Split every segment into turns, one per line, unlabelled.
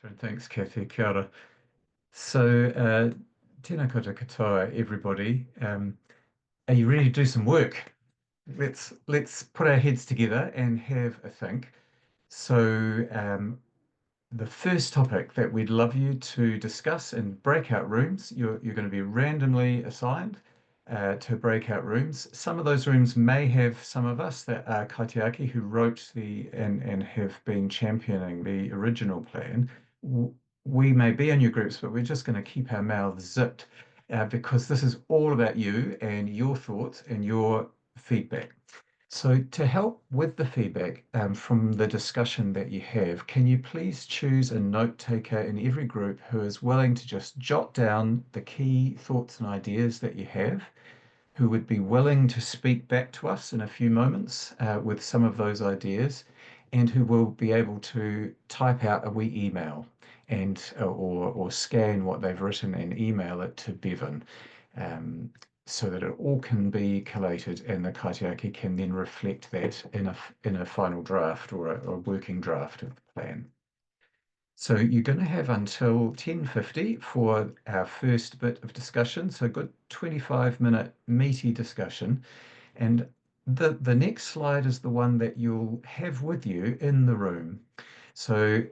Catherine, thanks, Kathy. Kia ora. So, tēnā koutou katoa, everybody. Are you ready to do some work? Let's put our heads together and have a think. So, the first topic that we'd love you to discuss in breakout rooms, you're going to be randomly assigned to breakout rooms. Some of those rooms may have some of us that are kaitiaki who wrote and have been championing the original plan. We may be in your groups, but we're just going to keep our mouths zipped because this is all about you and your thoughts and your feedback. So to help with the feedback from the discussion that you have, can you please choose a note taker in every group who is willing to just jot down the key thoughts and ideas that you have, who would be willing to speak back to us in a few moments with some of those ideas, and who will be able to type out a wee email and or scan what they've written and email it to Bevan. Um, so that it all can be collated and the kaitiaki can then reflect that in a final draft or a working draft of the plan. So you're going to have until 10:50 for our first bit of discussion. So good 25-minute meaty discussion. And the next slide is the one that you'll have with you in the room. So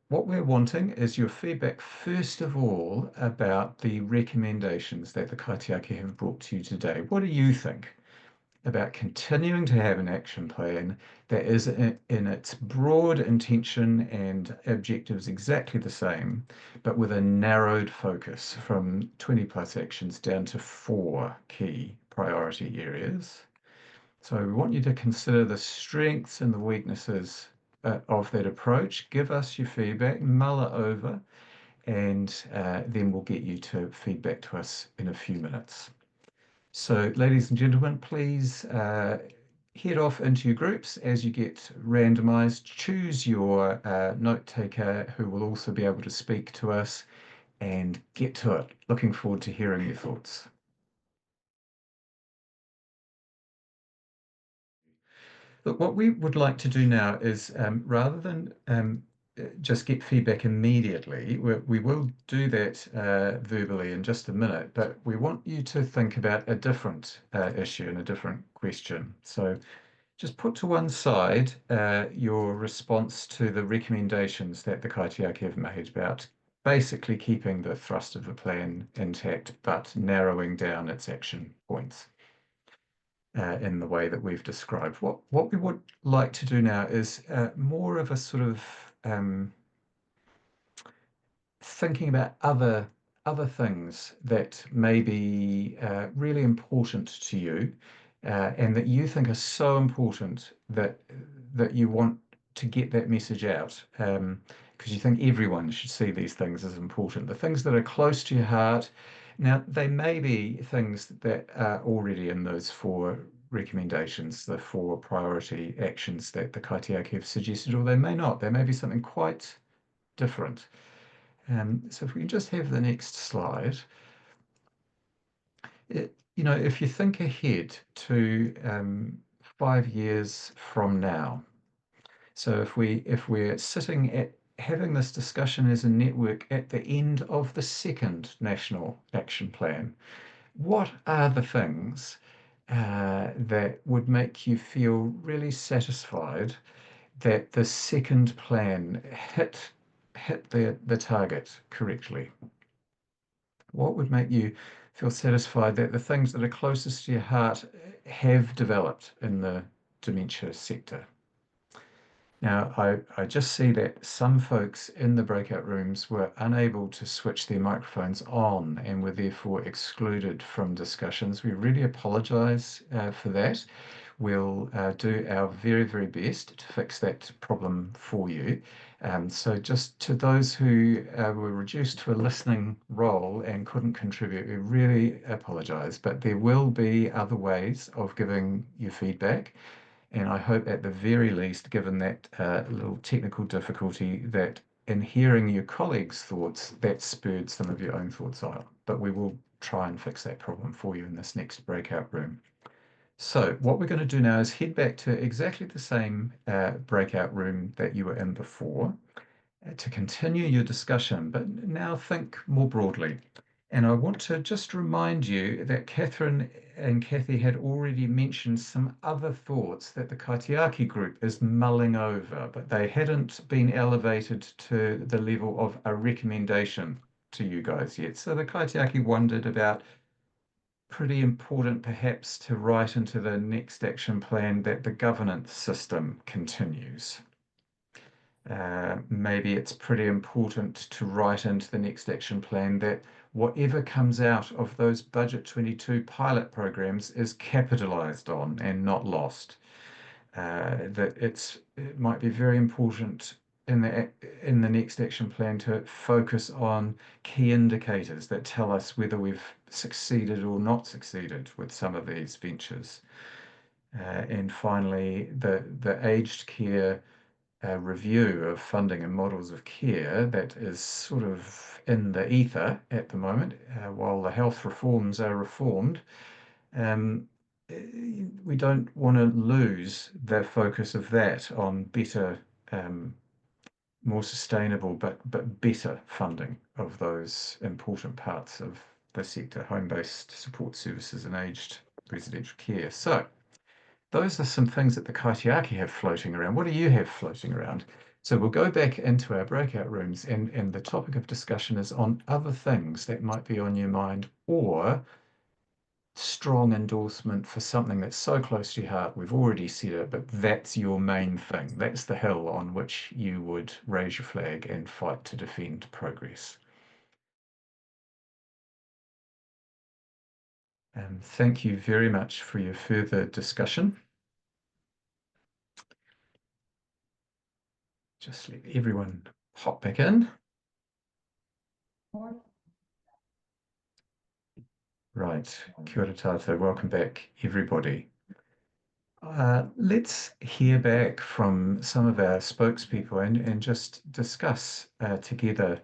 what we're wanting is your feedback, first of all, about the recommendations that the kaitiaki have brought to you today. What do you think about continuing to have an action plan that is in its broad intention and objectives exactly the same, but with a narrowed focus from 20 plus actions down to 4 key priority areas? So we want you to consider the strengths and the weaknesses of that approach. Give us your feedback, mull it over, and then we'll get you to feedback to us in a few minutes. So, ladies and gentlemen, please head off into your groups as you get randomized. Choose your note taker who will also be able to speak to us and get to it. Looking forward to hearing your thoughts. Look, what we would like to do now is rather than just get feedback immediately, we will do that verbally in just a minute, but we want you to think about a different issue and a different question. So just put to one side your response to the recommendations that the kaitiaki have made about basically keeping the thrust of the plan intact, but narrowing down its action points in the way that we've described. What we would like to do now is more of a sort of thinking about other things that may be really important to you and that you think are so important that you want to get that message out because you think everyone should see these things as important. The things that are close to your heart. Now, they may be things that are already in those 4 recommendations, the 4 priority actions that the kaitiaki have suggested, or they may not. They may be something quite different. So if we can just have the next slide. If you think ahead to 5 years from now, so if we're sitting at having this discussion as a network at the end of the second National Action Plan, what are the things that would make you feel really satisfied that the second plan hit the target correctly? What would make you feel satisfied that the things that are closest to your heart have developed in the dementia sector? Now, I just see that some folks in the breakout rooms were unable to switch their microphones on and were therefore excluded from discussions. We really apologize for that. We'll do our very, very best to fix that problem for you. So just to those who were reduced to a listening role and couldn't contribute, we really apologize, but there will be other ways of giving you feedback. And I hope at the very least, given that little technical difficulty, that in hearing your colleagues' thoughts, that spurred some of your own thoughts out. But we will try and fix that problem for you in this next breakout room. So what we're going to do now is head back to exactly the same breakout room that you were in before. to continue your discussion, but now think more broadly. And I want to just remind you that Catherine and Kathy had already mentioned some other thoughts that the Kaitiaki group is mulling over, but they hadn't been elevated to the level of a recommendation to you guys yet. So the Kaitiaki wondered about, pretty important perhaps to write into the next action plan, that the governance system continues. Maybe it's pretty important to write into the next action plan that whatever comes out of those Budget 22 pilot programs is capitalized on and not lost. That it might be very important in the next action plan to focus on key indicators that tell us whether we've succeeded or not succeeded with some of these ventures. And finally, the aged care review of funding and models of care that is sort of in the ether at the moment, while the health reforms are reformed. Um, we don't want to lose the focus of that on better, more sustainable, but better funding of those important parts of the sector, home-based support services and aged residential care. So those are some things that the Kaitiaki have floating around. What do you have floating around? So we'll go back into our breakout rooms, and the topic of discussion is on other things that might be on your mind, or strong endorsement for something that's so close to your heart. We've already said it, but that's your main thing. That's the hill on which you would raise your flag and fight to defend progress. Thank you very much for your further discussion. Just let everyone hop back in. Right, kia ora tātou, welcome back, everybody. Let's hear back from some of our spokespeople and just discuss together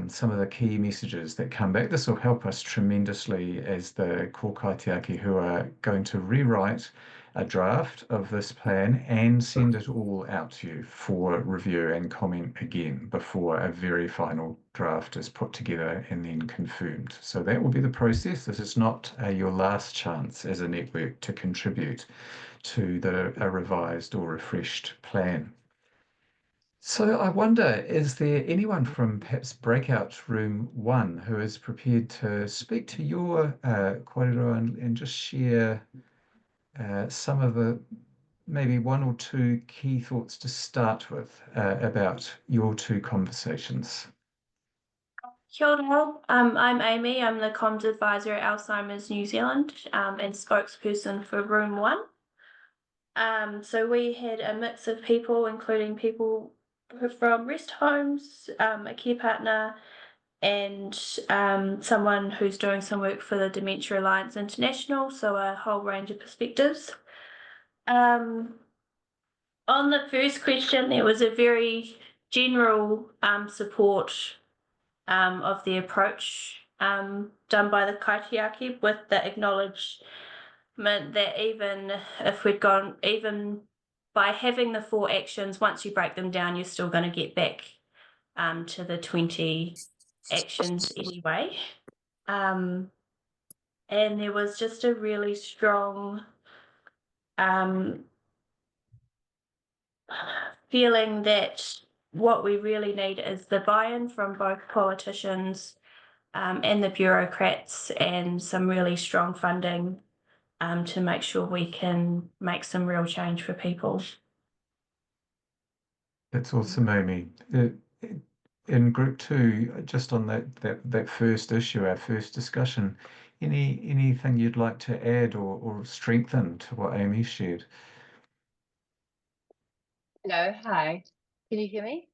some of the key messages that come back. This will help us tremendously as the core kaitiaki who are going to rewrite a draft of this plan and send it all out to you for review and comment again before a very final draft is put together and then confirmed. So that will be the process. This is not your last chance as a network to contribute to a revised or refreshed plan. So I wonder, is there anyone from perhaps breakout room 1 who is prepared to speak to your kōrero and just share some of the maybe 1 or 2 key thoughts to start with about your 2 conversations?
Kia ora. I'm Amy. I'm the comms advisor at Alzheimer's New Zealand and spokesperson for Room 1. So we had a mix of people, including people from rest homes, a care partner, and someone who's doing some work for the Dementia Alliance International, so a whole range of perspectives. On the first question, there was a very general support of the approach done by the kaitiaki, with the acknowledgement that even if we'd gone, even by having the 4 actions, once you break them down, you're still going to get back to the 20 actions anyway. And there was just a really strong feeling that what we really need is the buy-in from both politicians and the bureaucrats, and some really strong funding to make sure we can make some real change for people.
That's awesome, Amy. In group 2, just on that first issue, our first discussion, anything you'd like to add or strengthen to what Amy shared?
Hello, hi. Can you hear me?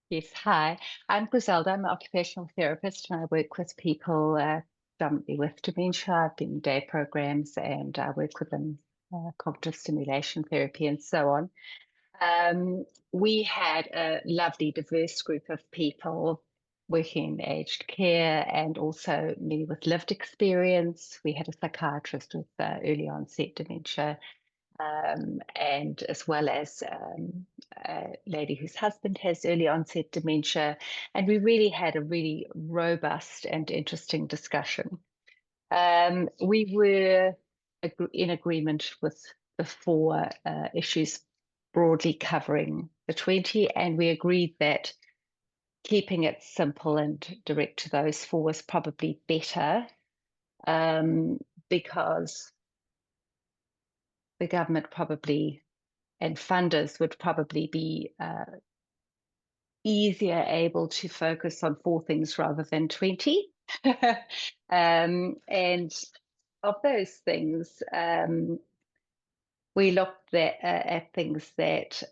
Yes, hi. I'm Griselda. I'm an occupational therapist and I work with people predominantly with dementia. I've been in day programs and I work with them cognitive stimulation therapy and so on. We had a lovely diverse group of people working in aged care and also many with lived experience. We had a psychiatrist with early onset dementia. and as well as a lady whose husband has early onset dementia. And we really had a really robust and interesting discussion. We were in agreement with the four issues broadly covering the 20, and we agreed that keeping it simple and direct to those four was probably better, because the government probably and funders would probably be easier able to focus on 4 things rather than 20. And of those things, we looked at things that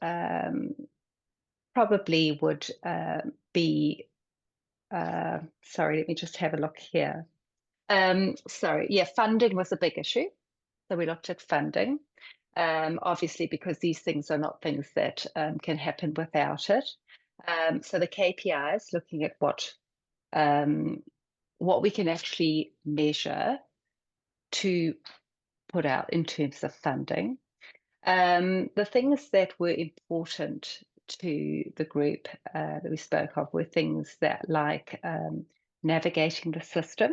probably would be, sorry, let me just have a look here. Sorry, yeah, funding was a big issue. So we looked at funding, obviously, because these things are not things that can happen without it. So the KPIs, looking at what we can actually measure to put out in terms of funding. The things that were important to the group that we spoke of were things that like navigating the system.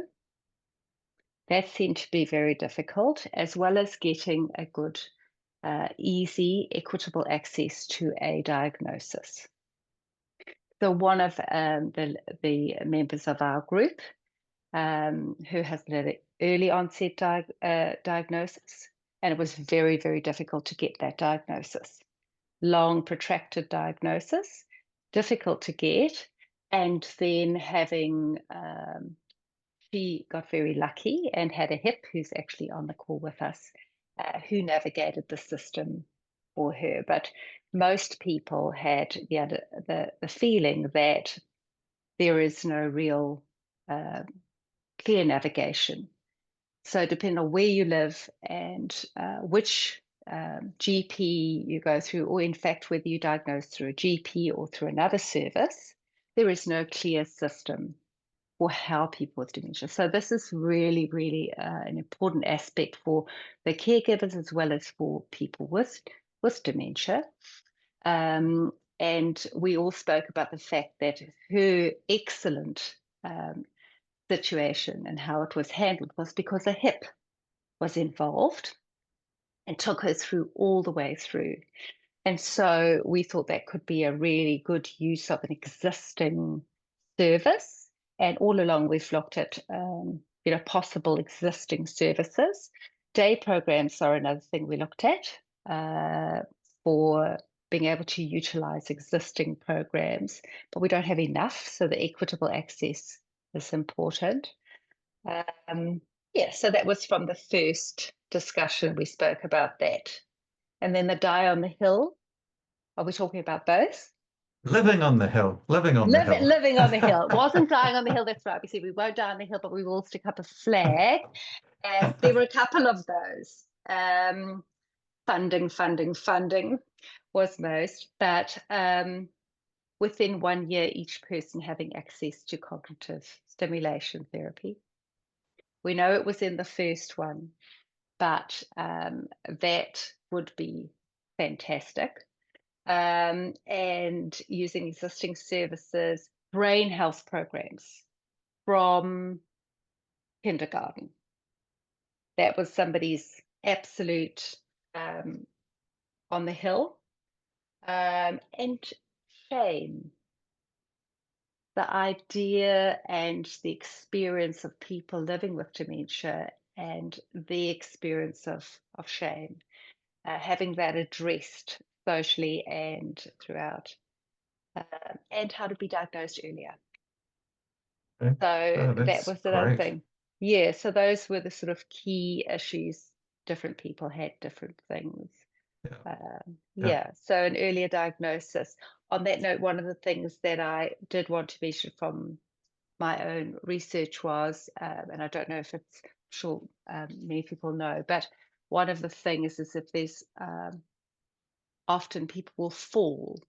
That seemed to be very difficult, as well as getting a good, easy, equitable access to a diagnosis. So one of the members of our group who has an early onset diagnosis, and it was very, very difficult to get that diagnosis. Long, protracted diagnosis, difficult to get, and then having she got very lucky and had a HIP who's actually on the call with us, who navigated the system for her. But most people had the feeling that there is no real clear navigation. So depending on where you live and which GP you go through, or in fact whether you diagnose through a GP or through another service, there is no clear system for how people with dementia. So this is really, really an important aspect for the caregivers as well as for people with dementia. And we all spoke about the fact that her excellent situation and how it was handled was because a HIP was involved and took her through all the way through. And so we thought that could be a really good use of an existing service. And all along we've looked at possible existing services. Day programs are another thing we looked at for being able to utilize existing programs, but we don't have enough, so the equitable access is important. Yeah, so that was from the first discussion we spoke about that. And then the die on the hill, are we talking about both?
Living on the hill, living on the hill.
Living on the hill. It wasn't dying on the hill, that's right. We said we won't die on the hill, but we will stick up a flag. And there were a couple of those. Funding was most, but within 1 year, each person having access to cognitive stimulation therapy. We know it was in the first one, but that would be fantastic. And using existing services, brain health programs from kindergarten. That was somebody's absolute on the hill. And shame. The idea and the experience of people living with dementia and the experience of shame, having that addressed socially and throughout, and how to be diagnosed earlier. So that was another thing. Yeah, so those were the sort of key issues. Different people had different things. Yeah, so an earlier diagnosis. On that note, one of the things that I did want to mention from my own research was, and I don't know if it's, sure many people know, but one of the things is if there's often people will fall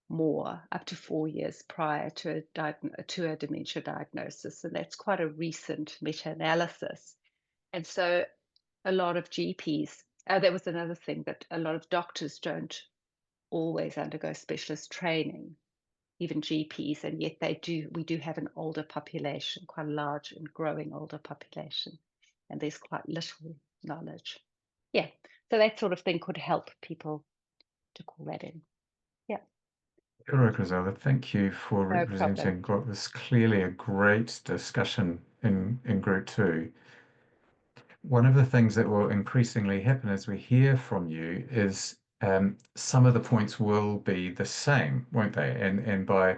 more up to 4 years prior to a dementia diagnosis, and that's quite a recent meta-analysis. And so a lot of GPs That was another thing, that a lot of doctors don't always undergo specialist training, even GPs, and yet we do have an older population, quite a large and growing older population, and there's quite little knowledge. Yeah, so that sort of thing could help people to call that in. Yeah.
Sure, Griselda, thank you for
No problem.
representing what was clearly a great discussion in Group 2. One of the things that will increasingly happen as we hear from you is some of the points will be the same, won't they? And by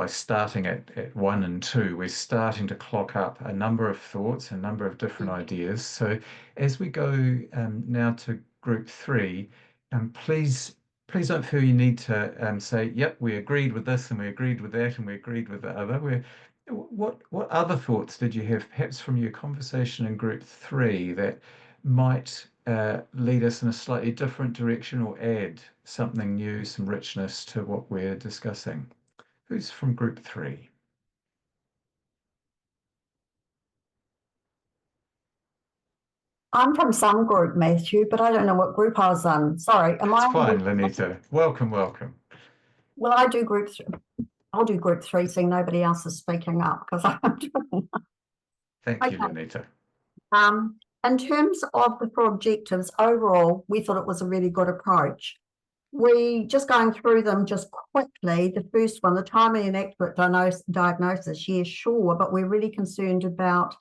starting at 1 and 2, we're starting to clock up a number of thoughts, a number of different ideas. So as we go now to Group 3, please don't feel you need to say, yep, we agreed with this and we agreed with that and we agreed with the other. What other thoughts did you have, perhaps from your conversation in Group 3, that might lead us in a slightly different direction or add something new, some richness to what we're discussing? Who's from Group 3?
I'm from some group, Matthew, but I don't know what group I was in. Sorry, am
That's
I?
fine, Lenita. Welcome.
Well, I do group. I'll do Group 3, seeing nobody else is speaking up because I'm doing.
Thank you,
Okay.
Lenita.
In terms of the 4 objectives, overall, we thought it was a really good approach. We just going through them just quickly. The first one, the timely and accurate diagnosis, yeah, sure, but we're really concerned about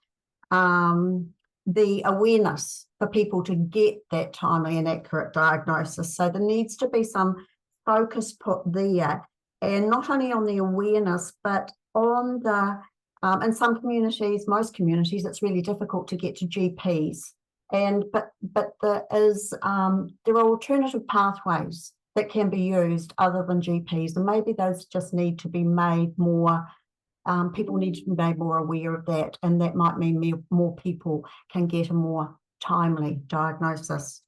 the awareness for people to get that timely and accurate diagnosis. So there needs to be some focus put there, and not only on the awareness, but on the in some communities, most communities, it's really difficult to get to GPs. But there are alternative pathways that can be used other than GPs, and maybe those just need to be made more. People need to be made more aware of that, and that might mean more people can get a more timely diagnosis.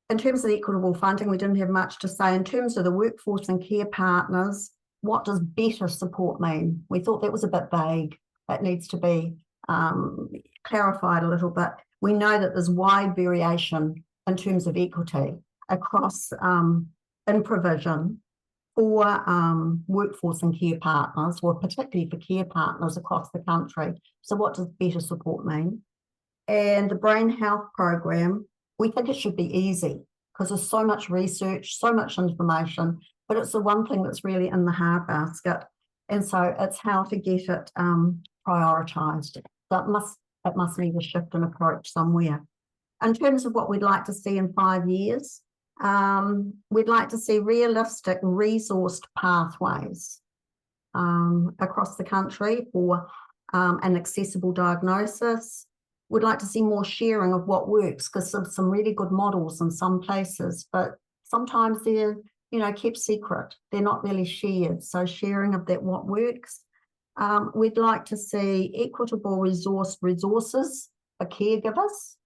In terms of the equitable funding, we didn't have much to say. In terms of the workforce and care partners, what does better support mean? We thought that was a bit vague. That needs to be clarified a little bit. We know that there's wide variation in terms of equity across in provision for workforce and care partners, or particularly for care partners across the country. So what does better support mean? And the brain health program, we think it should be easy because there's so much research, so much information, but it's the one thing that's really in the hard basket. And so it's how to get it prioritised. So it must need a shift in approach somewhere. In terms of what we'd like to see in 5 years, we'd like to see realistic resourced pathways across the country for an accessible diagnosis. We'd like to see more sharing of what works, because there's some really good models in some places, but sometimes they're kept secret. They're not really shared. So sharing of that what works. We'd like to see equitable resources for caregivers,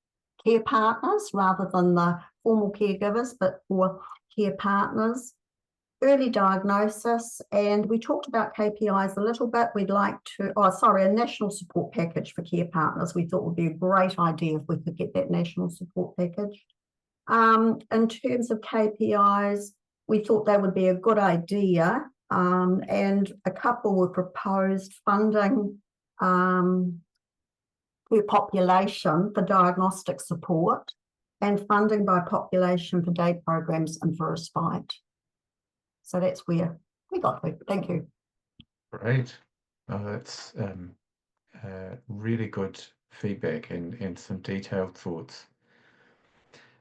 care partners, rather than the formal caregivers, but for care partners. Early diagnosis, and we talked about KPIs a little bit. We'd like to, a national support package for care partners. We thought would be a great idea if we could get that national support package. In terms of KPIs, we thought that would be a good idea, and a couple were proposed: funding per population for diagnostic support, and funding by population for day programs and for respite. So that's where we got to. Thank you.
Great. That's really good feedback and some detailed thoughts.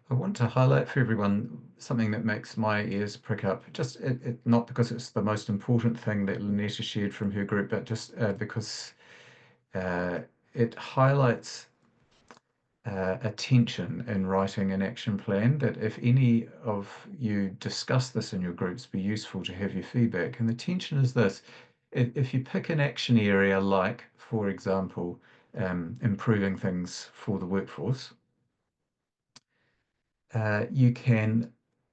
I want to highlight for everyone something that makes my ears prick up, just not because it's the most important thing that Lenita shared from her group, but just because it highlights a tension in writing an action plan, that if any of you discuss this in your groups, be useful to have your feedback. And the tension is this: if you pick an action area like, for example, improving things for the workforce, you can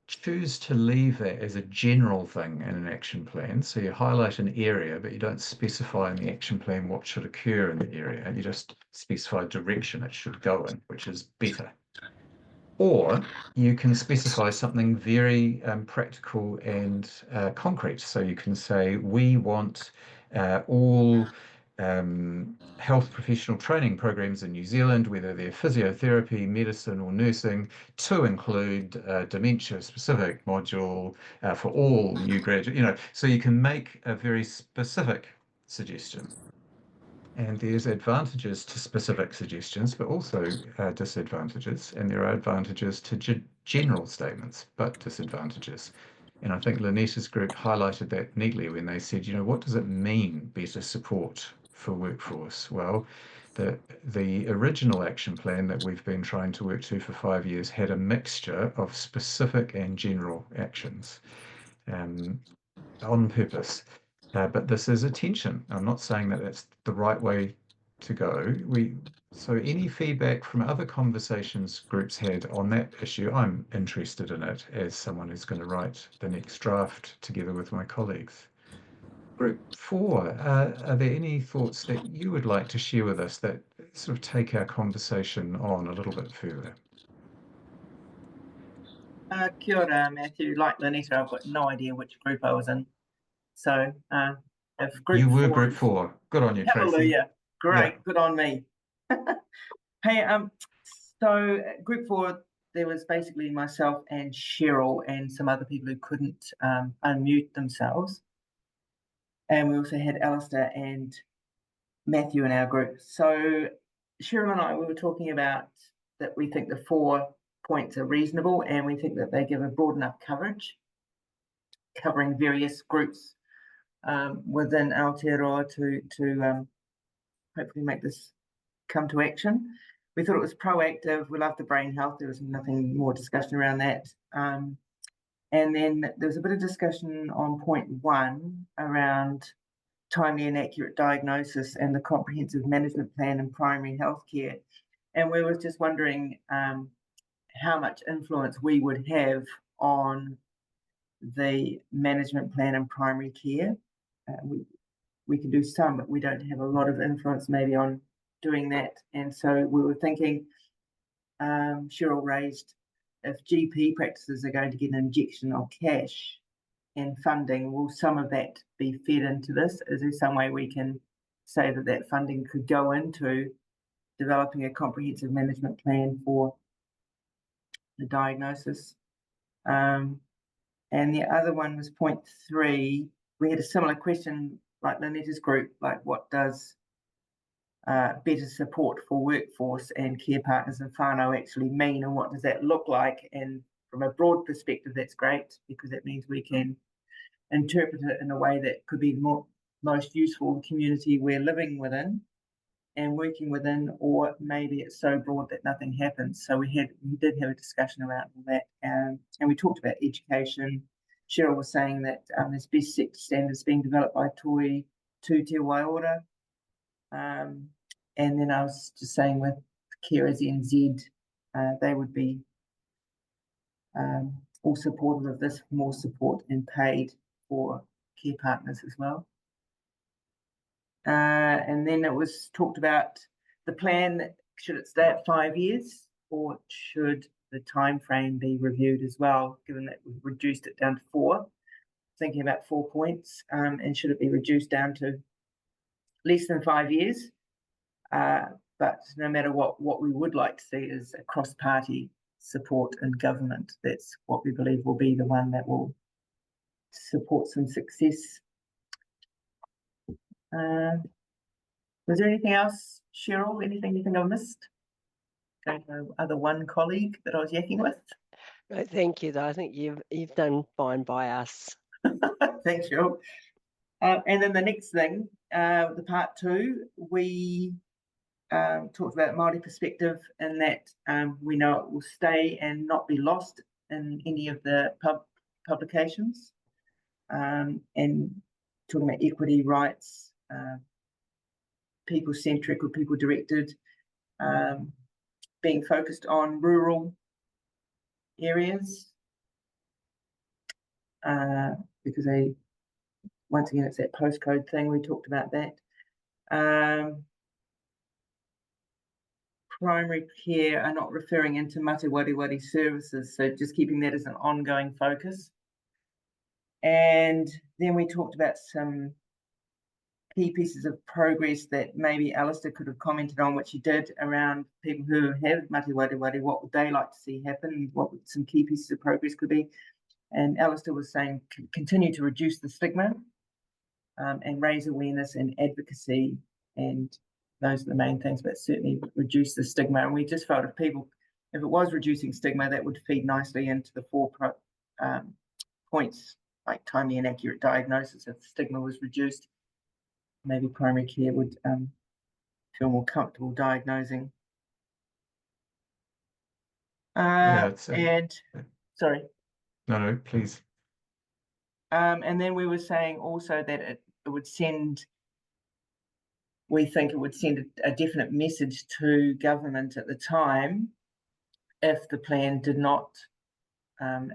choose to leave that as a general thing in an action plan. So you highlight an area, but you don't specify in the action plan what should occur in the area. You just specify direction it should go in, which is better. Or you can specify something very practical and concrete. So you can say, we want all health professional training programs in New Zealand, whether they're physiotherapy, medicine, or nursing, to include a dementia specific module for all new graduates. So you can make a very specific suggestion. And there's advantages to specific suggestions, but also disadvantages. And there are advantages to general statements, but disadvantages. And I think Lynette's group highlighted that neatly when they said, what does it mean, better support for workforce? Well, the original action plan that we've been trying to work to for 5 years had a mixture of specific and general actions on purpose. But this is a tension. I'm not saying that that's the right way to go. So any feedback from other conversations groups had on that issue, I'm interested in it as someone who's going to write the next draft together with my colleagues. Group 4, are there any thoughts that you would like to share with us that sort of take our conversation on a little bit further?
Kia ora, Matthew. Like Lynette, I've got no idea which group I was in. So if group
You were
4
group 4. Good on you, Tracy.
Hallelujah. Great.
Yeah.
Good on me. Hey, so group 4, there was basically myself and Cheryl and some other people who couldn't unmute themselves. And we also had Alistair and Matthew in our group. So Cheryl and I, we were talking about that we think the 4 points are reasonable, and we think that they give a broad enough coverage, covering various groups within Aotearoa to hopefully make this come to action. We thought it was proactive. We loved the brain health. There was nothing more discussion around that. And then there was a bit of discussion on point 1 around timely and accurate diagnosis and the comprehensive management plan in primary healthcare. And we were just wondering how much influence we would have on the management plan in primary care. We can do some, but we don't have a lot of influence maybe on doing that. And so we were thinking, Cheryl raised, if GP practices are going to get an injection of cash and funding, will some of that be fed into this? Is there some way we can say that that funding could go into developing a comprehensive management plan for the diagnosis? And the other one was point 3. We had a similar question like Lynette's group, like what does better support for workforce and care partners and whānau actually mean, and what does that look like? And from a broad perspective, that's great, because that means we can interpret it in a way that could be most useful the community we're living within and working within, or maybe it's so broad that nothing happens. So we did have a discussion around all that, and we talked about education. Cheryl was saying that there's best sector standards being developed by Toi Te Waiora. And then I was just saying with Carers NZ, they would be all supportive of this, more support and paid for care partners as well. And then it was talked about the plan, should it stay at 5 years, or should the time frame be reviewed as well, given that we've reduced it down to 4, thinking about 4 points, and should it be reduced down to less than 5 years? But no matter what we would like to see is a cross-party support in government. That's what we believe will be the one that will support some success. Was there anything else, Cheryl? Anything you think I missed? Don't know, other one colleague that I was yakking with.
No, thank you, though. I think you've done fine by us.
Thanks, Cheryl. And then the next thing, the part 2, we talked about Māori perspective, and that we know it will stay and not be lost in any of the publications, and talking about equity, rights, people-centric or people-directed, being focused on rural areas, because once again, it's that postcode thing. We talked about that. Primary care are not referring into mate wari services, so just keeping that as an ongoing focus. And then we talked about some key pieces of progress that maybe Alistair could have commented on, which he did, around people who have mate wari, what would they like to see happen, what would some key pieces of progress could be. And Alistair was saying continue to reduce the stigma and raise awareness and advocacy, and those are the main things, but certainly reduce the stigma. And we just felt if it was reducing stigma, that would feed nicely into the 4 points, like timely and accurate diagnosis. If the stigma was reduced, maybe primary care would feel more comfortable diagnosing. Sorry.
No, please.
And then we were saying also that it would send, we think it would send a definite message to government at the time if the plan did not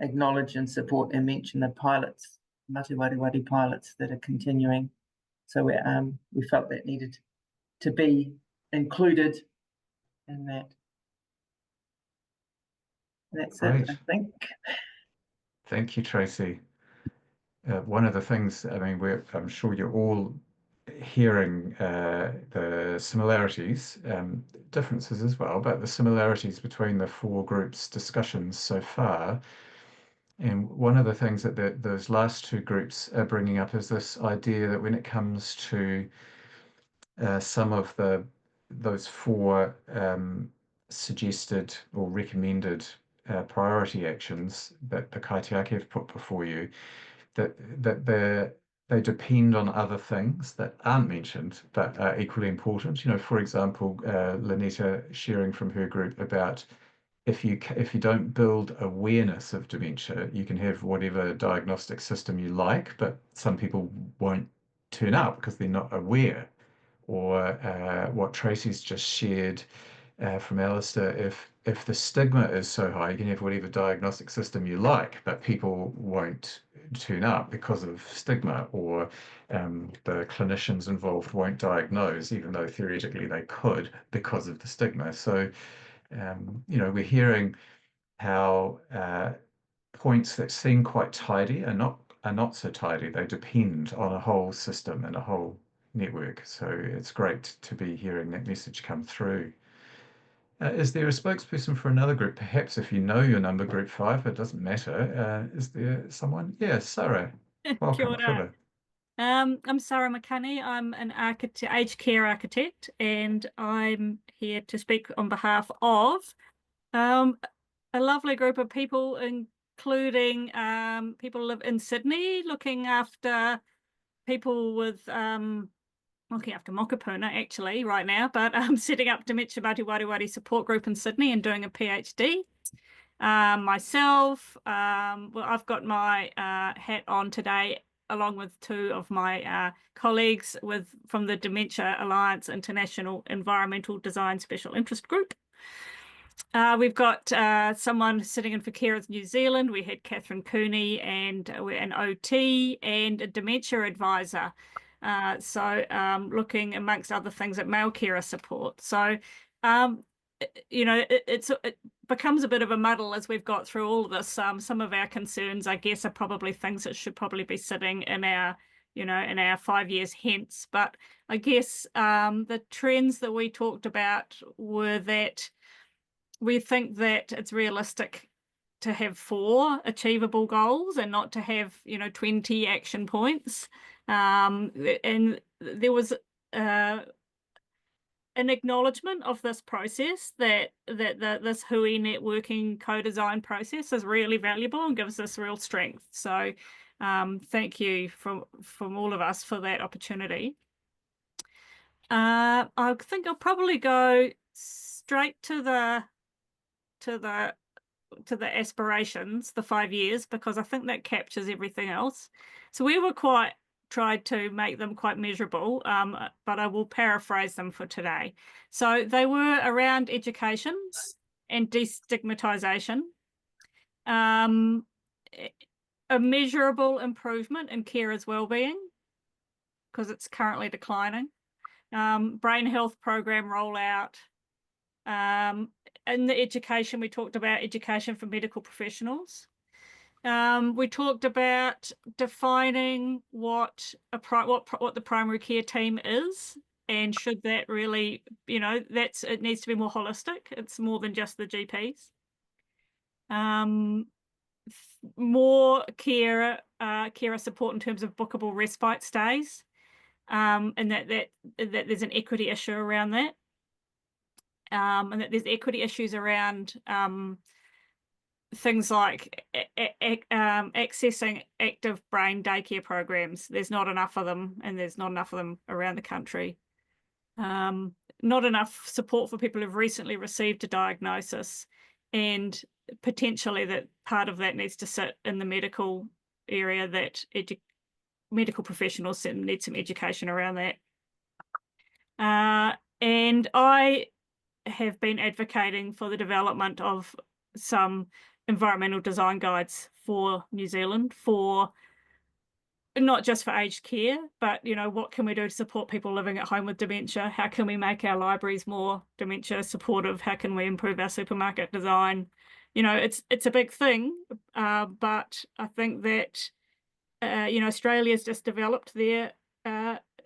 acknowledge and support and mention the pilots, mate wari pilots that are continuing. So we felt that needed to be included in that. That's
Right.
it, I think.
Thank you, Tracy. One of the things, I mean, I'm sure you're all hearing the similarities, differences as well, but the similarities between the 4 groups' discussions so far. And one of the things that those last 2 groups are bringing up is this idea that when it comes to some of those 4 suggested or recommended priority actions that the kaitiaki have put before you, that they depend on other things that aren't mentioned but are equally important. You know, for example, Lanita sharing from her group about if you don't build awareness of dementia, you can have whatever diagnostic system you like, but some people won't turn up because they're not aware. Or what Tracy's just shared from Alistair, if the stigma is so high, you can have whatever diagnostic system you like, but people won't turn up because of stigma, or the clinicians involved won't diagnose, even though theoretically they could because of the stigma. So, you know, we're hearing how points that seem quite tidy are not so tidy. They depend on a whole system and a whole network. So it's great to be hearing that message come through. Is there a spokesperson for another group? Perhaps if you know your number, group 5, it doesn't matter. Is there someone? Yeah, Sarah. Welcome.
Kia ora. I'm Sarah McCunney. I'm an aged care architect, and I'm here to speak on behalf of a lovely group of people, including people who live in Sydney, looking after people with looking after Mokopuna actually right now, but setting up Dementia Mate Wari support group in Sydney and doing a PhD. Myself, well, I've got my hat on today along with 2 of my colleagues from the Dementia Alliance International Environmental Design Special Interest Group. We've got someone sitting in for Carers New Zealand. We had Catherine Cooney, and we're an OT and a dementia advisor. So looking amongst other things at male carer support. So, you know, it becomes a bit of a muddle as we've got through all of this. Some of our concerns, I guess, are probably things that should probably be sitting in our, you know, in our 5 years hence. But I guess the trends that we talked about were that we think that it's realistic to have 4 achievable goals and not to have, you know, 20 action points. And there was an acknowledgement of this process that this Hui networking co-design process is really valuable and gives us real strength. So thank you from all of us for that opportunity. I think I'll probably go straight to the aspirations, the 5 years, because I think that captures everything else. So we were tried to make them quite measurable, but I will paraphrase them for today. So they were around education and destigmatization, a measurable improvement in carers' well-being, because it's currently declining. Brain health program rollout. In the education, we talked about education for medical professionals. We talked about defining what the primary care team is, and should that really, it needs to be more holistic. It's more than just the GPs. More carer support in terms of bookable respite stays, and that there's an equity issue around that, and that there's equity issues around things like accessing active brain daycare programs. There's not enough of them, and there's not enough of them around the country. Not enough support for people who've recently received a diagnosis, and potentially that part of that needs to sit in the medical area, that medical professionals need some education around that. And I have been advocating for the development of some environmental design guides for New Zealand, for not just for aged care, but what can we do to support people living at home with dementia? How can we make our libraries more dementia supportive? How can we improve our supermarket design? It's a big thing, but I think that Australia's just developed their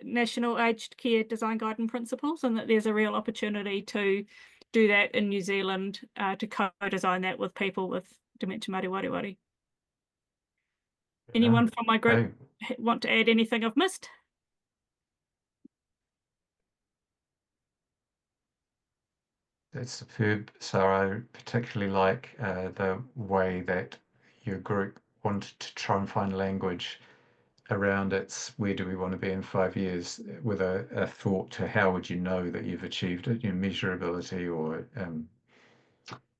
national aged care design guide and principles, and that there's a real opportunity to do that in New Zealand, to co-design that with people with dementia Māori Wareware. Anyone from my group want to add anything I've missed?
That's superb, Sarah. I particularly like the way that your group wanted to try and find language around its where do we want to be in 5 years, with a thought to how would you know that you've achieved it, measurability, or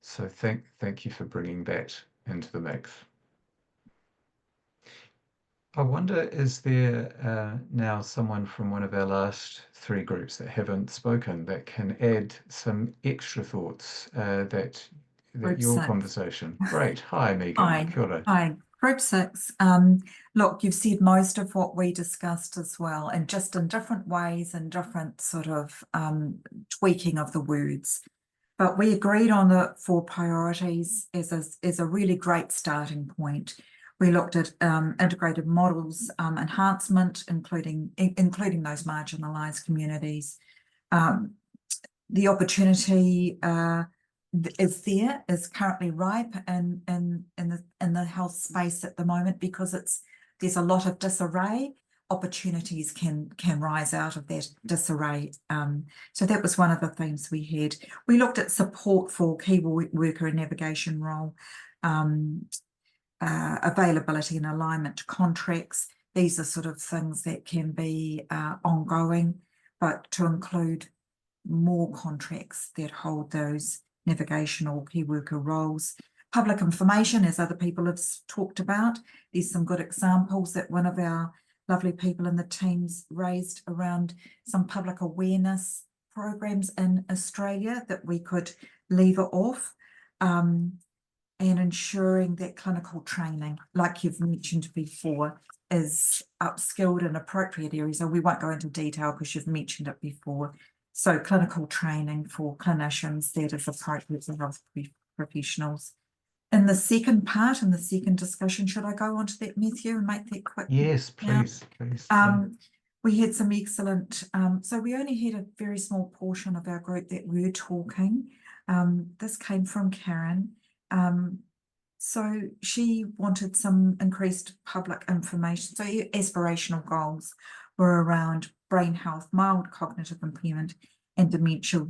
so thank you for bringing that into the mix. I wonder, is there now someone from one of our last 3 groups that haven't spoken that can add some extra thoughts that
Group
your
6.
Conversation? Great. Hi, Megan.
Hi.
Kia ora.
Hi, Group 6. Look, you've said most of what we discussed as well, and just in different ways and different sort of tweaking of the words. But we agreed on the 4 priorities as a really great starting point. We looked at integrated models enhancement, including those marginalised communities. The opportunity is currently ripe in the health space at the moment, because there's a lot of disarray. Opportunities can rise out of that disarray. So that was one of the themes we had. We looked at support for key worker and navigation role, availability and alignment to contracts. These are sort of things that can be ongoing, but to include more contracts that hold those navigational key worker roles. Public information, as other people have talked about. There's some good examples that one of our lovely people in the teams raised around some public awareness programs in Australia that we could lever off, and ensuring that clinical training, like you've mentioned before, is upskilled in appropriate areas. So we won't go into detail because you've mentioned it before. So clinical training for clinicians that is appropriate for health professionals. In the second part, in the second discussion, should I go on to that, Matthew, and make that quick?
Yes, please.
We had some excellent, so we only had a very small portion of our group that were talking. This came from Karen. So she wanted some increased public information. So your aspirational goals were around brain health, mild cognitive impairment, and dementia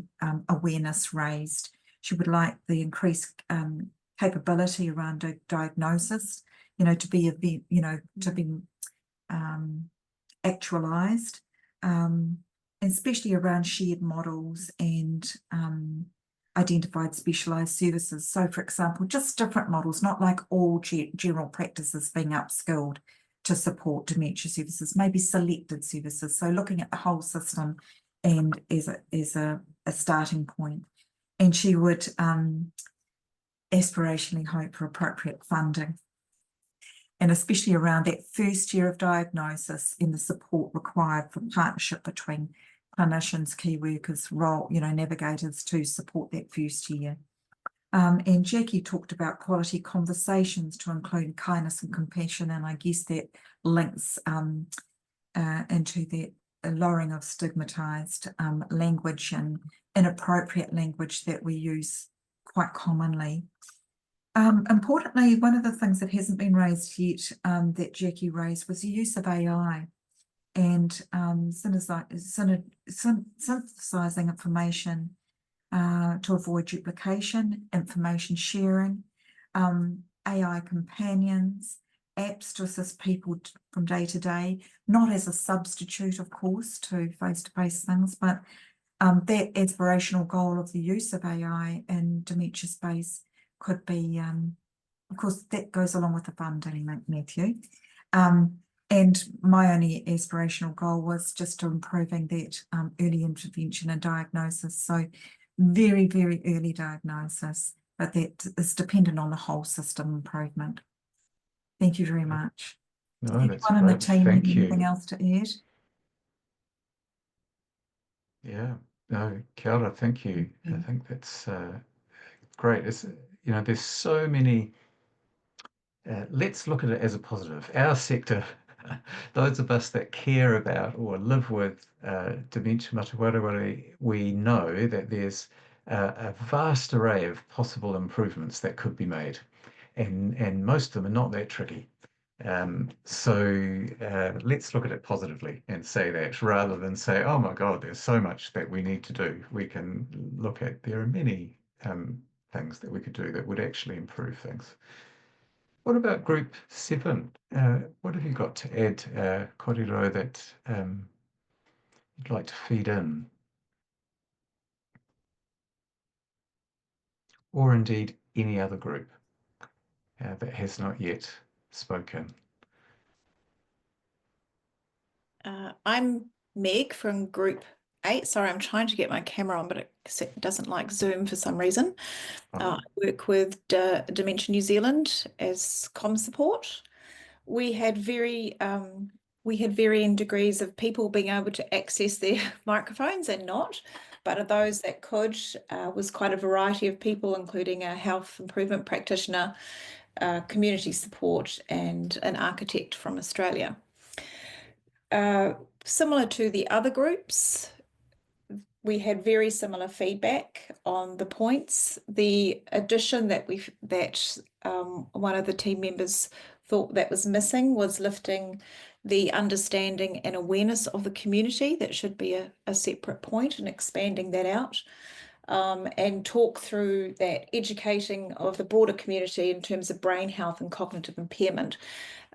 awareness raised. She would like the increased capability around diagnosis, to be, actualized, especially around shared models and identified specialised services. So, for example, just different models, not like all general practices being upskilled to support dementia services, maybe selected services. So looking at the whole system and as a starting point. And she would aspirationally hope for appropriate funding. and especially around that first year of diagnosis and the support required for partnership between clinicians, key workers, navigators to support that first year. And Jackie talked about quality conversations to include kindness and compassion, and I guess that links into that lowering of stigmatized language and inappropriate language that we use quite commonly. Importantly, one of the things that hasn't been raised yet that Jackie raised was the use of AI and synthesizing information to avoid duplication, information sharing, AI companions, apps to assist people from day to day, not as a substitute, of course, to face-to-face things, but that aspirational goal of the use of AI in dementia space could be, of course, that goes along with the funding, Matthew. And my only aspirational goal was just to improving that early intervention and diagnosis. So very, very early diagnosis, but that is dependent on the whole system improvement. Thank you very much.
No, that's
Anyone on the
great.
team have
Thank you.
anything else to add?
Yeah, no, kia ora, thank you. I think that's great. It's, there's so many, let's look at it as a positive. Our sector, those of us that care about or live with dementia matawareware, we know that there's a vast array of possible improvements that could be made. And most of them are not that tricky. So let's look at it positively and say that, rather than say, oh my God, there's so much that we need to do. We can look at, there are many things that we could do that would actually improve things. What about group 7? What have you got to add, Koriro, that you'd like to feed in? Or indeed any other group that has not yet spoken?
I'm Meg from Group 8. Sorry, I'm trying to get my camera on, but it doesn't like Zoom for some reason. I work with Dementia New Zealand as comm support. We had varying degrees of people being able to access their microphones and not, but of those that could was quite a variety of people, including a health improvement practitioner, community support, and an architect from Australia. Similar to the other groups, we had very similar feedback on the points. The addition that one of the team members thought that was missing was lifting the understanding and awareness of the community. That should be a separate point, and expanding that out. And talk through that educating of the broader community in terms of brain health and cognitive impairment.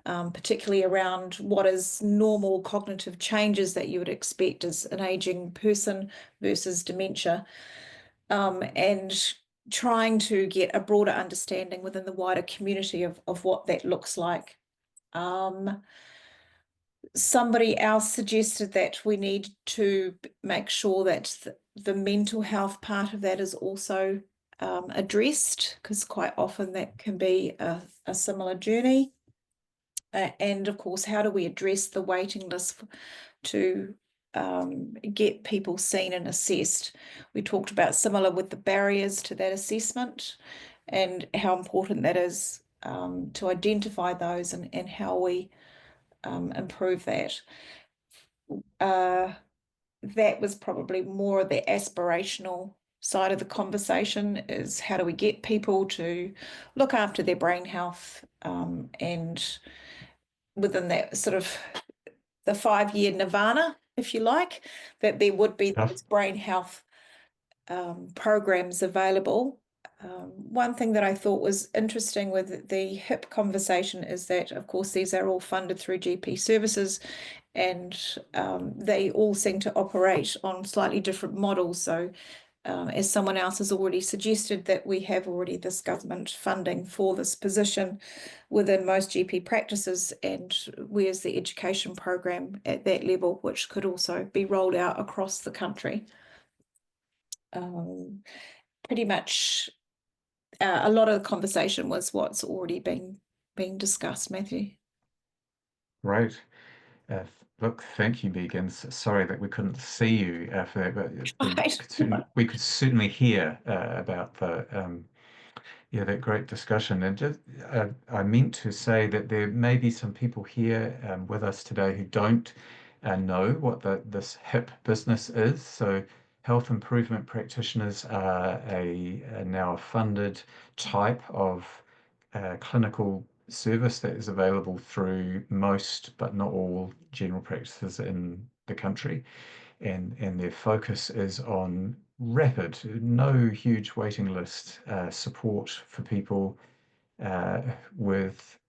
Particularly around what is normal cognitive changes that you would expect as an aging person versus dementia, and trying to get a broader understanding within the wider community of what that looks like. Somebody else suggested that we need to make sure that the mental health part of that is also addressed, because quite often that can be a similar journey. And of course, how do we address the waiting list to get people seen and assessed? We talked about similar with the barriers to that assessment and how important that is to identify those and how we improve that. That was probably more of the aspirational side of the conversation, is how do we get people to look after their brain health, and within that sort of the 5-year nirvana, if you like, that there would be those brain health programs available. One thing that I thought was interesting with the HIP conversation is that, of course, these are all funded through GP services, and they all seem to operate on slightly different models. So as someone else has already suggested, that we have already this government funding for this position within most GP practices, and where's the education program at that level, which could also be rolled out across the country. Pretty much a lot of the conversation was what's already been being discussed, Matthew.
Right. Look, thank you, Megan. Sorry that we couldn't see you for that, but we could certainly hear about the yeah, that great discussion. And just I meant to say that there may be some people here with us today who don't know what this HIP business is. So health improvement practitioners are now a funded type of clinical service that is available through most, but not all, general practices in the country. And their focus is on rapid, no huge waiting list support for people with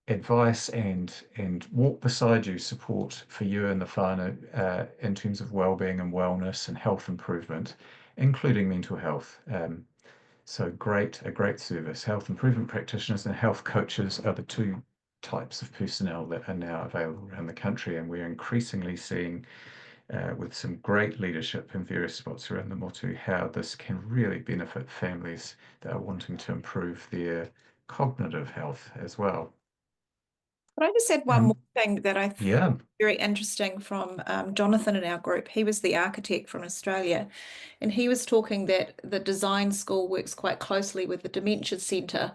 advice and walk beside you support for you and the whānau in terms of well-being and wellness and health improvement, including mental health. So a great service. Health improvement practitioners and health coaches are the two types of personnel that are now available around the country, and we're increasingly seeing with some great leadership in various spots around the motu, how this can really benefit families that are wanting to improve their cognitive health as well.
But I just add one more thing that I
Yeah.
thought very interesting from Jonathan in our group. He was the architect from Australia, and he was talking that the design school works quite closely with the Dementia Centre,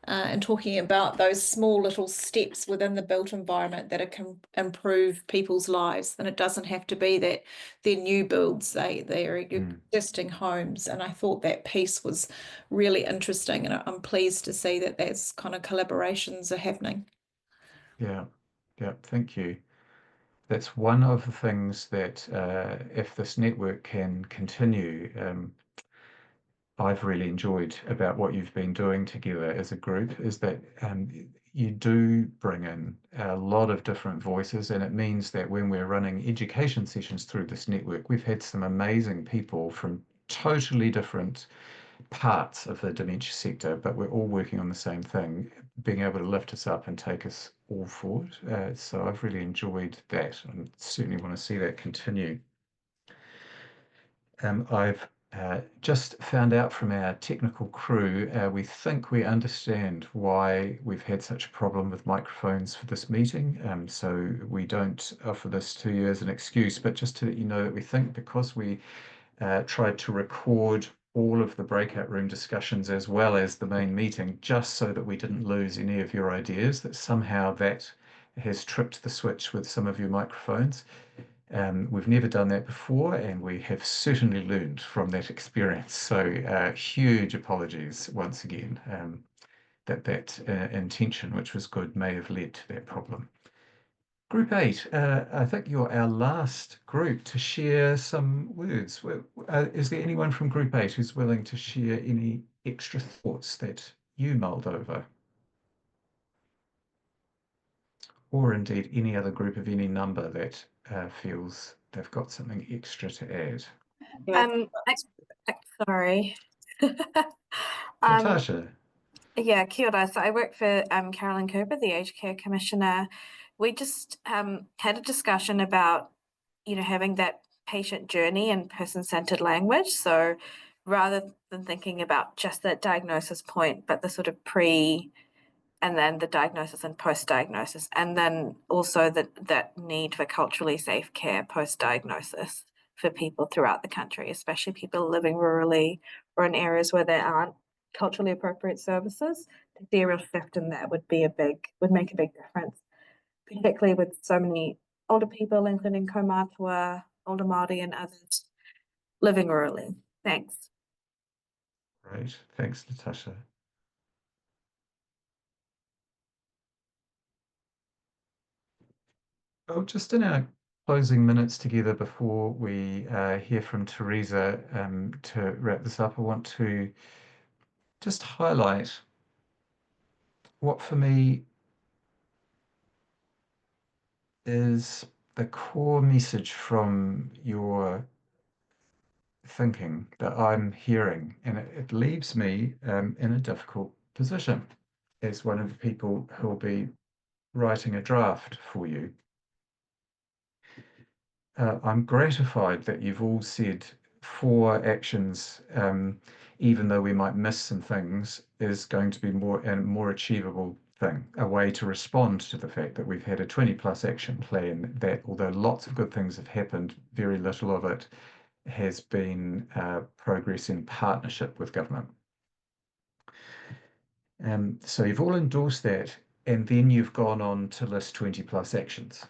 and talking about those small little steps within the built environment that can improve people's lives. And it doesn't have to be that they're new builds, they're existing homes. And I thought that piece was really interesting, and I'm pleased to see that that's kind of collaborations are happening.
Yeah, thank you. That's one of the things that if this network can continue, I've really enjoyed about what you've been doing together as a group is that you do bring in a lot of different voices, and it means that when we're running education sessions through this network, we've had some amazing people from totally different parts of the dementia sector, but we're all working on the same thing, being able to lift us up and take us all forward. So I've really enjoyed that and certainly want to see that continue. I've just found out from our technical crew, we think we understand why we've had such a problem with microphones for this meeting. So we don't offer this to you as an excuse, but just to let you know that we think because we tried to record all of the breakout room discussions as well as the main meeting, just so that we didn't lose any of your ideas, that somehow that has tripped the switch with some of your microphones. We've never done that before, and we have certainly learned from that experience. So huge apologies once again that intention, which was good, may have led to that problem. Group 8, I think you're our last group to share some words. Is there anyone from Group 8 who's willing to share any extra thoughts that you mulled over? Or indeed any other group of any number that feels they've got something extra to add?
Sorry.
Natasha.
Yeah, kia ora. So I work for Carolyn Cooper, the Aged Care Commissioner. We just had a discussion about, having that patient journey and person-centered language. So rather than thinking about just that diagnosis point, but the sort of and then the diagnosis and post-diagnosis, and then also that need for culturally safe care post-diagnosis for people throughout the country, especially people living rurally or in areas where there aren't culturally appropriate services. The real shift in that would make a big difference, particularly with so many older people, including kaumātua, older Māori and others living rurally. Thanks.
Great, thanks, Natasha. Oh, just in our closing minutes together before we hear from Teresa to wrap this up, I want to just highlight what for me is the core message from your thinking that I'm hearing, and it leaves me in a difficult position as one of the people who will be writing a draft for you. I'm gratified that you've all said 4 actions, even though we might miss some things, is going to be more achievable thing, a way to respond to the fact that we've had a 20+ action plan that, although lots of good things have happened, very little of it has been progress in partnership with government. So you've all endorsed that, and then you've gone on to list 20+ actions.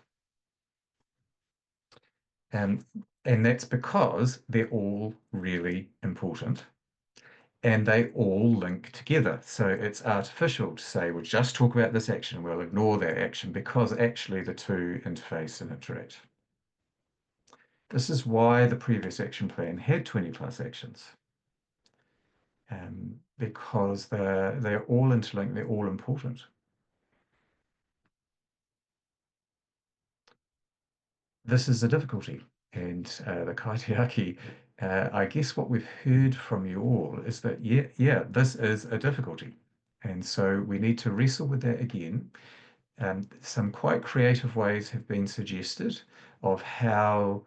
And that's because they're all really important and they all link together. So it's artificial to say, we'll just talk about this action, we'll ignore that action, because actually the two interface and interact. This is why the previous action plan had 20+ actions, because they're all interlinked, they're all important. This is a difficulty, and the kaitiaki, I guess what we've heard from you all is that, yeah, this is a difficulty. And so we need to wrestle with that again. Some quite creative ways have been suggested of how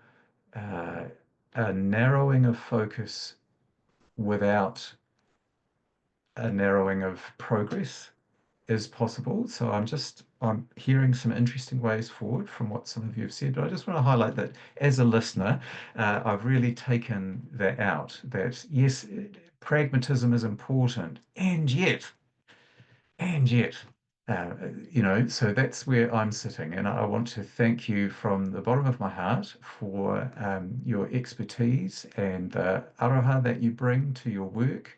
a narrowing of focus without a narrowing of progress is possible. So I'm hearing some interesting ways forward from what some of you have said, but I just want to highlight that as a listener, I've really taken that out, that yes, pragmatism is important, and yet, so that's where I'm sitting. And I want to thank you from the bottom of my heart for your expertise and the aroha that you bring to your work,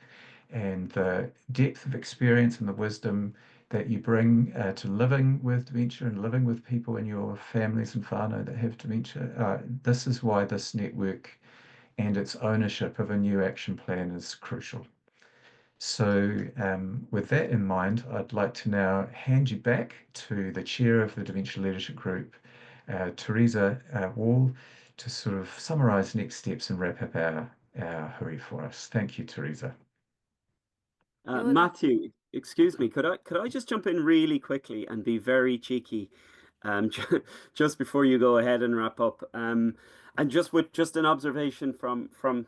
and the depth of experience and the wisdom that you bring to living with dementia and living with people in your families and whānau that have dementia. This is why this network and its ownership of a new action plan is crucial. So with that in mind, I'd like to now hand you back to the chair of the Dementia Leadership Group, Teresa Wall, to sort of summarise next steps and wrap up our hui for us. Thank you, Teresa.
Matthew, excuse me, could I just jump in really quickly and be very cheeky just before you go ahead and wrap up? And just an observation from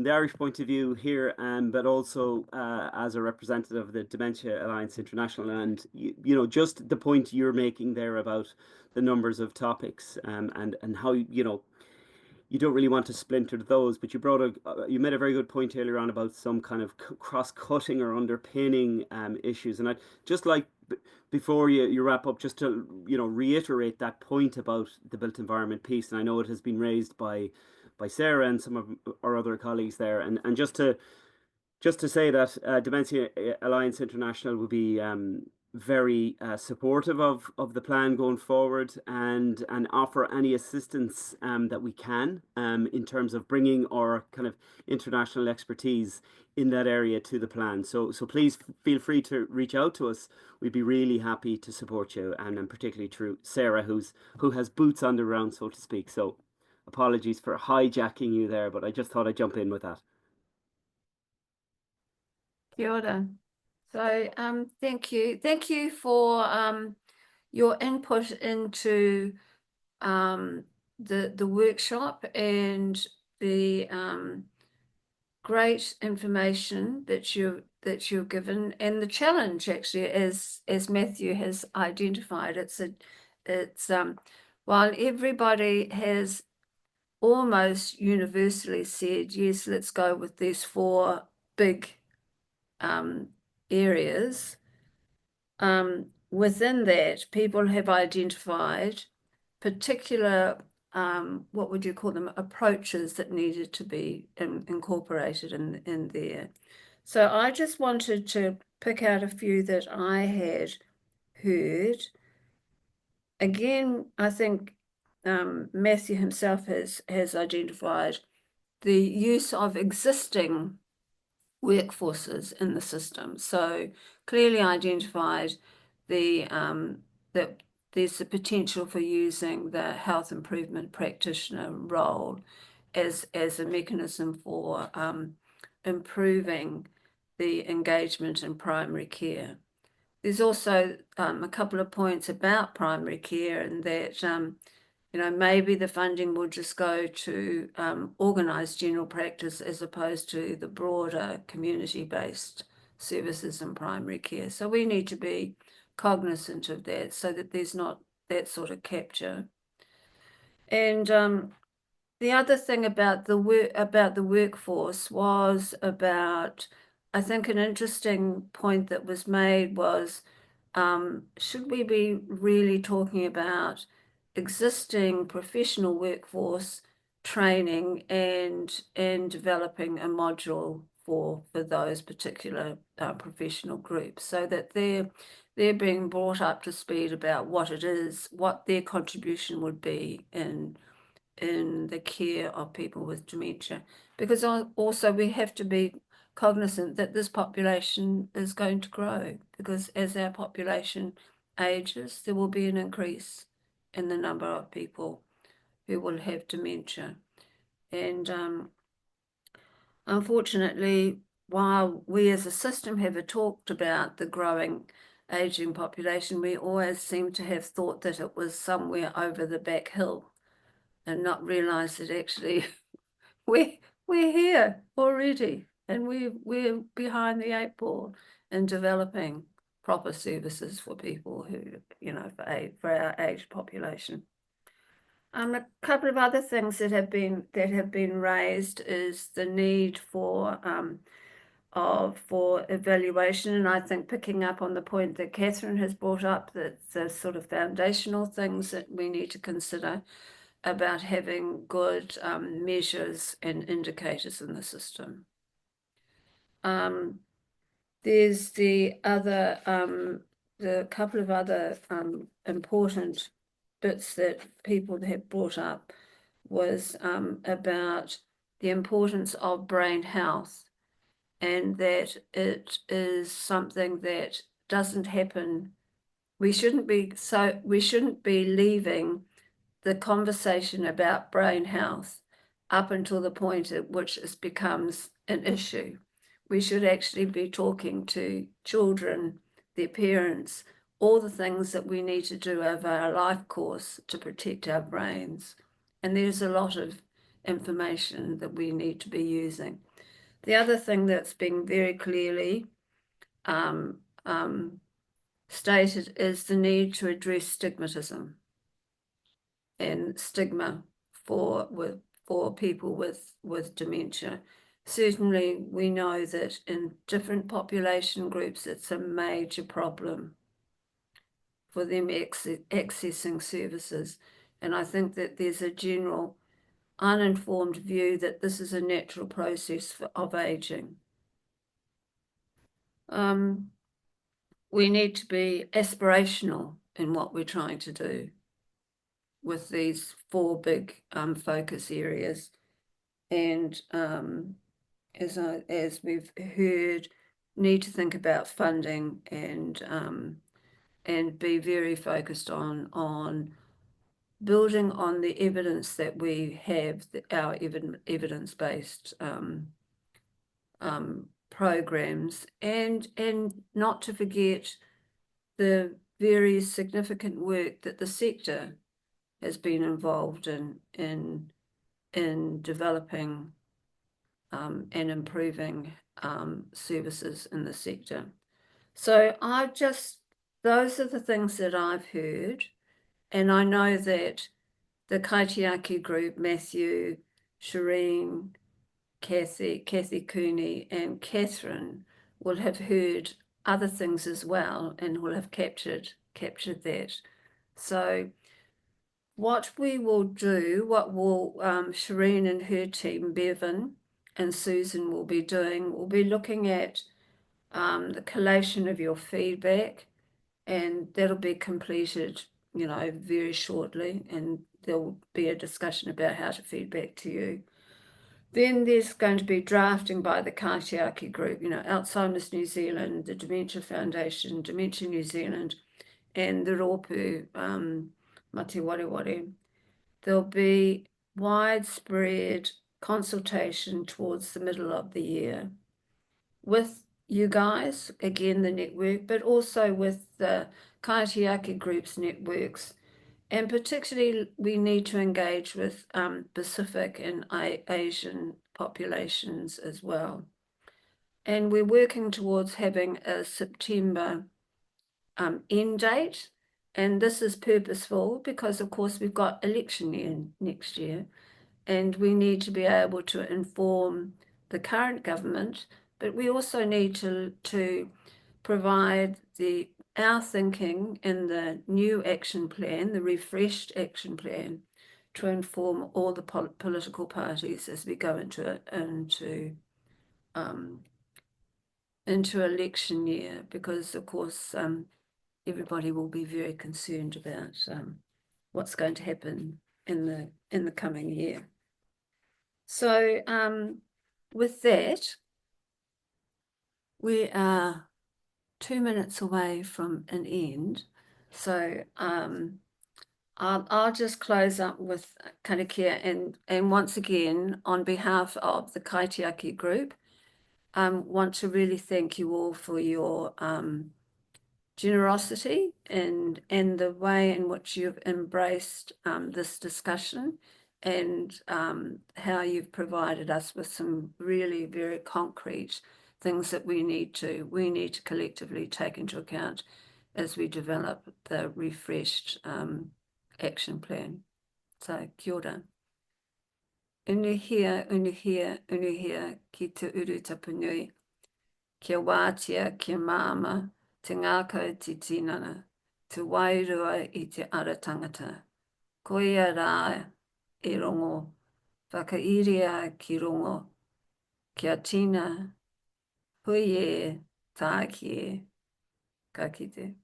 the Irish point of view here, but also as a representative of the Dementia Alliance International, and just the point you're making there about the numbers of topics, and how you don't really want to splinter those, but you made a very good point earlier on about some kind of cross-cutting or underpinning issues, and I'd just like, before you wrap up, just to reiterate that point about the built environment piece. And I know it has been raised by Sarah and some of our other colleagues there, and just to say that Dementia Alliance International will be very supportive of the plan going forward, and offer any assistance that we can in terms of bringing our kind of international expertise in that area to the plan. So please feel free to reach out to us. We'd be really happy to support you, and particularly through Sarah, who has boots on the ground, so to speak. So apologies for hijacking you there, but I just thought I'd jump in with that.
Kia ora. So thank you for your input into the workshop, and the great information that you've given, and the challenge actually, as Matthew has identified. It's while everybody has almost universally said, yes, let's go with these 4 big areas, within that, people have identified particular, what would you call them, approaches that needed to be incorporated in there. So I just wanted to pick out a few that I had heard. Again, I think Matthew himself has identified the use of existing workforces in the system. So clearly identified that there's the potential for using the health improvement practitioner role as a mechanism for improving the engagement in primary care. There's also a couple of points about primary care, and that maybe the funding will just go to organised general practice as opposed to the broader community-based services in primary care. So we need to be cognizant of that so that there's not that sort of capture. And the other thing about the workforce was about, I think an interesting point that was made was, should we be really talking about existing professional workforce training and developing a module for those particular professional groups, so that they're being brought up to speed about what it is, what their contribution would be in the care of people with dementia. Because also we have to be cognizant that this population is going to grow, because as our population ages, there will be an increase in the number of people who will have dementia. And unfortunately, while we as a system have talked about the growing aging population, we always seem to have thought that it was somewhere over the back hill and not realize that actually we're here already, and we're behind the 8 ball in developing proper services for people who, for our aged population. A couple of other things that have been raised is the need for evaluation, and I think picking up on the point that Catherine has brought up, that the sort of foundational things that we need to consider about having good measures and indicators in the system. There's the couple of other important bits that people have brought up was about the importance of brain health, and that it is something that doesn't happen. We shouldn't be leaving the conversation about brain health up until the point at which it becomes an issue. We should actually be talking to children, their parents, all the things that we need to do over our life course to protect our brains. And there's a lot of information that we need to be using. The other thing that's been very clearly stated is the need to address stigmatism and stigma for people with dementia. Certainly, we know that in different population groups, it's a major problem for them accessing services. And I think that there's a general uninformed view that this is a natural process of aging. We need to be aspirational in what we're trying to do with these 4 big focus areas, and as we've heard, need to think about funding and be very focused on building on the evidence that we have, our evidence-based programs, and not to forget the very significant work that the sector has been involved in developing and improving services in the sector. So those are the things that I've heard, and I know that the Kaitiaki group, Matthew, Shireen, Kathy Cooney, and Catherine will have heard other things as well, and will have captured that. So what we will do, what will Shireen and her team, Bevan and Susan, will be doing, will be looking at the collation of your feedback, and that'll be completed, very shortly, and there'll be a discussion about how to feedback to you. Then there's going to be drafting by the Kaitiaki group, Alzheimer's New Zealand, the Dementia Foundation, Dementia New Zealand, and the Rōpū Mate Wareware. There'll be widespread consultation towards the middle of the year with you guys, again, the network, but also with the Kaitiaki groups networks And particularly, we need to engage with Pacific and Asian populations as well. And we're working towards having a September end date. And this is purposeful because, of course, we've got election year next year, and we need to be able to inform the current government, but we also need to provide our thinking in the new action plan, the refreshed action plan, to inform all the political parties as we go into election year, because of course everybody will be very concerned about what's going to happen in the coming year. So with that, we are 2 minutes away from an end. So I'll just close up with karakia, and once again, on behalf of the Kaitiaki group, want to really thank you all for your generosity and the way in which you've embraced this discussion, and how you've provided us with some really very concrete things that we need to collectively take into account as we develop the refreshed action plan. So kia ora. Unuhia, unuhia, unuhia ki te uru tapunui. Kia wātia, kia māma, te ngākau te tinana, te wairua I te ara tangata. Koia rā e rongo, whakairia ki rongo, kia tina, hui e, tā ki e, ka kite.